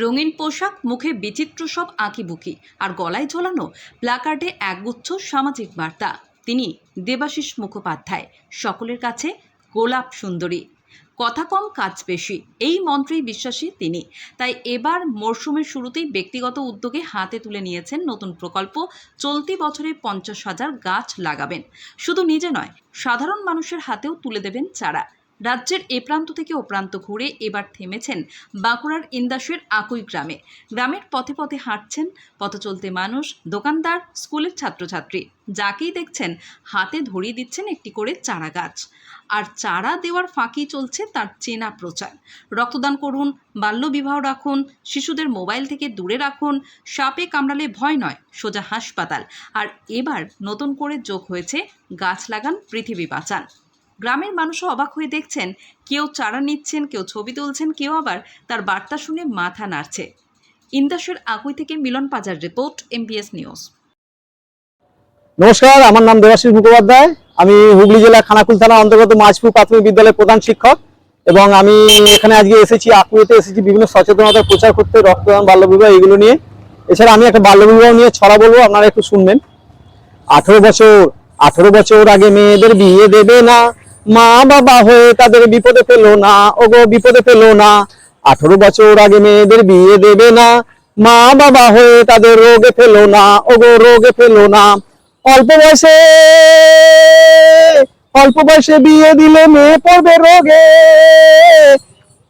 রঙিন পোশাক, মুখে বিচিত্র সব আঁকিবুকি আর গলায় ঝোলানো প্ল্যাকার্ডে একগুচ্ছ সামাজিক বার্তা। তিনি দেবাশিস মুখোপাধ্যায়, সকলের কাছে গোলাপ সুন্দরী। কথা কম কাজ বেশি, এই মন্ত্রেই বিশ্বাসী তিনি। তাই এবার মরশুমের শুরুতেই ব্যক্তিগত উদ্যোগে হাতে তুলে নিয়েছেন নতুন প্রকল্প। চলতি বছরে 50,000 গাছ লাগাবেন। শুধু নিজে নয়, সাধারণ মানুষের হাতেও তুলে দেবেন চারা। রাজ্যের এ প্রান্ত থেকে ও প্রান্ত ঘুরে এবার থেমেছেন বাঁকুড়ার ইন্দাসের আকুই গ্রামে। গ্রামের পথে পথে হাঁটছেন পথ চলতে মানুষ, দোকানদার, স্কুলের ছাত্রছাত্রী। যাকেই দেখছেন হাতে ধরিয়ে দিচ্ছেন একটি করে চারা গাছ। আর চারা দেওয়ার ফাঁকি চলছে তার চেনা প্রচার। রক্তদান করুন, বাল্যবিবাহ রাখুন, শিশুদের মোবাইল থেকে দূরে রাখুন, সাপে কামড়ালে ভয় নয়, সোজা হাসপাতাল। আর এবার নতুন করে যোগ হয়েছে গাছ লাগান, পৃথিবী বাঁচান। গ্রামের মানুষও অবাক হয়ে দেখছেন, কেউ চারা নিচ্ছেন, কেউ ছবি তুলছেন, কেউ আবার তার বার্তা শুনে মাথা নাড়ছে। ইন্দাসের আকুই থেকে মিলন পাজার রিপোর্ট, MBS নিউজ। নমস্কার, আমার নাম দেবাশিস মুখোপাধ্যায়। আমি হুগলি জেলা খানাকুল থানা অন্তর্গত মাঝপুর প্রাথমিক বিদ্যালয়ের প্রধান শিক্ষক এবং আমি এখানে আজকে এসেছি, আকুইতে এসেছি বিভিন্ন সচেতনতা প্রচার করতে, রক্তদান, বাল্যবিবাহ এগুলো নিয়ে। এছাড়া আমি একটা বাল্যবিবাহ নিয়ে ছড়া বলবো, আপনারা একটু শুনবেন। 18 বছর আগে মেয়েদের বিয়ে দেবে না, মা বাবা হয়ে তাদের বিপদে ফেলো না, ওগো বিপদে ফেলো না। 18 বছর আগে মেয়েদের বিয়ে দেবে না, মা বাবা হয়ে তাদের রোগে ফেলো না, ওগো রোগে ফেলো না। অল্প বয়সে বিয়ে দিলে মেয়ে পড়বে রোগে,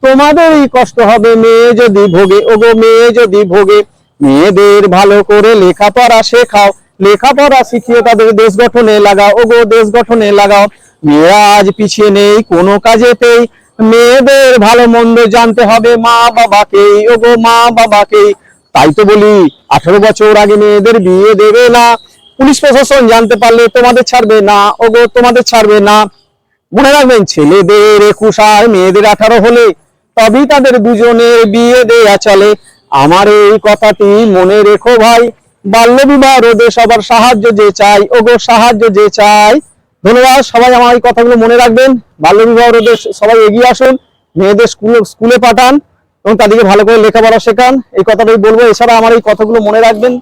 তোমাদেরই কষ্ট হবে মেয়ে যদি ভোগে, ওগো মেয়ে যদি ভোগে। মেয়েদের ভালো করে লেখাপড়া শেখাও, লেখাপড়া শিখিয়ে তাদের দেশ গঠনে লাগাও, ওগো দেশ গঠনে লাগাও। মেয়েরা আজ পিছিয়ে নেই কোনো কাজেতেই, মেয়েদের ভালো মন্দ জানতে হবে মা বাবাকেই, ওগো মা বাবাকেই। তাই তো বলি 18 বছর আগে মেয়েদের বিয়ে দেবে না, পুলিশ প্রশাসন জানতে পারলে তোমাদের ছাড়বে না, ওগো তোমাদের ছাড়বে না। মনে রাখবেন, ছেলেদের 21 আর মেয়েদের 18 হলে তবেই তাদের দুজনের বিয়ে দেয়া চলে। আমার এই কথাটি মনে রেখো ভাই, বাল্যবিবাহ রোধে সবার সাহায্য যে চাই, ওগো সাহায্য যে চাই। ধন্যবাদ। সবাই আমার এই কথাগুলো মনে রাখবেন। বাল্যবিবাহ রোধে সবাই এগিয়ে আসুন, মেয়েদের স্কুলে পাঠান এবং তাদেরকে ভালো করে লেখাপড়া শেখান, এই কথাটাই বলবো। এছাড়া আমার এই কথাগুলো মনে রাখবেন।